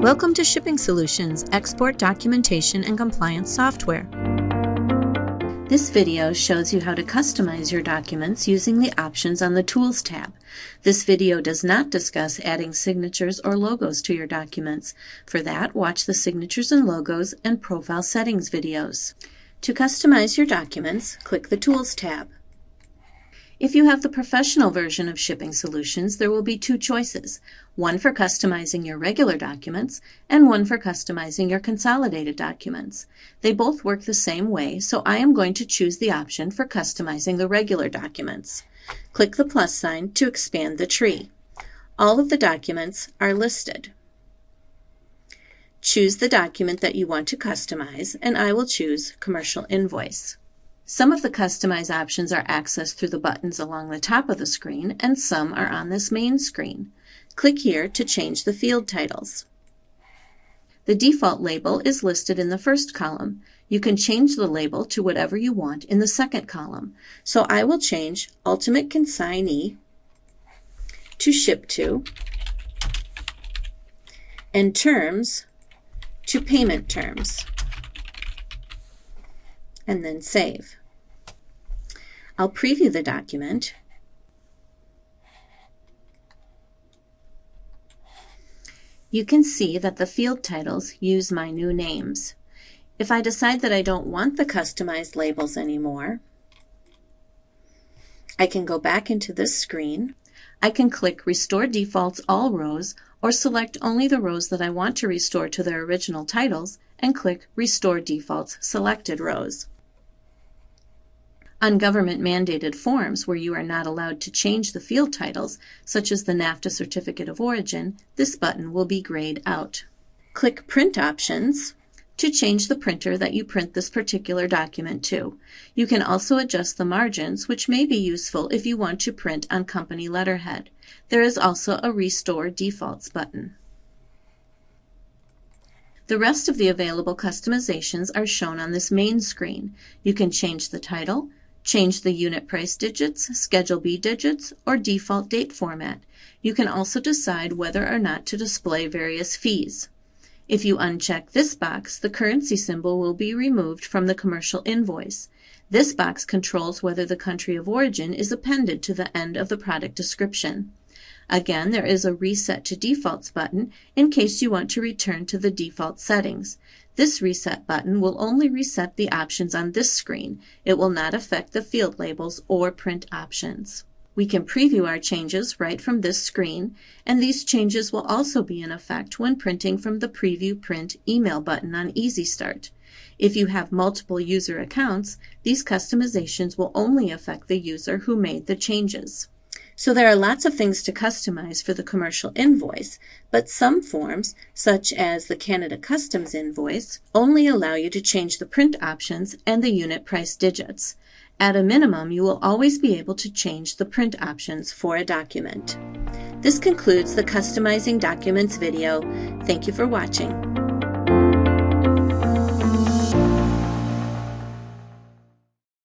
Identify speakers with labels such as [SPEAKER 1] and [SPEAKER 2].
[SPEAKER 1] Welcome to Shipping Solutions Export Documentation and Compliance Software. This video shows you how to customize your documents using the options on the Tools tab. This video does not discuss adding signatures or logos to your documents. For that, watch the Signatures and Logos and Profile Settings videos. To customize your documents, click the Tools tab. If you have the professional version of Shipping Solutions, there will be two choices, one for customizing your regular documents and one for customizing your consolidated documents. They both work the same way, so I am going to choose the option for customizing the regular documents. Click the plus sign to expand the tree. All of the documents are listed. Choose the document that you want to customize, and I will choose Commercial Invoice. Some of the Customize options are accessed through the buttons along the top of the screen, and some are on this main screen. Click here to change the field titles. The default label is listed in the first column. You can change the label to whatever you want in the second column. So I will change Ultimate Consignee to Ship To, and Terms to Payment Terms, and then save. I'll preview the document. You can see that the field titles use my new names. If I decide that I don't want the customized labels anymore, I can go back into this screen. I can click Restore Defaults All Rows, or select only the rows that I want to restore to their original titles and click Restore Defaults Selected Rows. On government-mandated forms where you are not allowed to change the field titles, such as the NAFTA Certificate of Origin, this button will be grayed out. Click Print Options to change the printer that you print this particular document to. You can also adjust the margins, which may be useful if you want to print on company letterhead. There is also a Restore Defaults button. The rest of the available customizations are shown on this main screen. You can change the title, change the unit price digits, Schedule B digits, or default date format. You can also decide whether or not to display various fees. If you uncheck this box, the currency symbol will be removed from the commercial invoice. This box controls whether the country of origin is appended to the end of the product description. Again, there is a Reset to Defaults button in case you want to return to the default settings. This Reset button will only reset the options on this screen. It will not affect the field labels or print options. We can preview our changes right from this screen, and these changes will also be in effect when printing from the Preview Print email button on Easy Start. If you have multiple user accounts, these customizations will only affect the user who made the changes. So there are lots of things to customize for the commercial invoice, but some forms, such as the Canada Customs invoice, only allow you to change the print options and the unit price digits. At a minimum, you will always be able to change the print options for a document. This concludes the Customizing Documents video. Thank you for watching.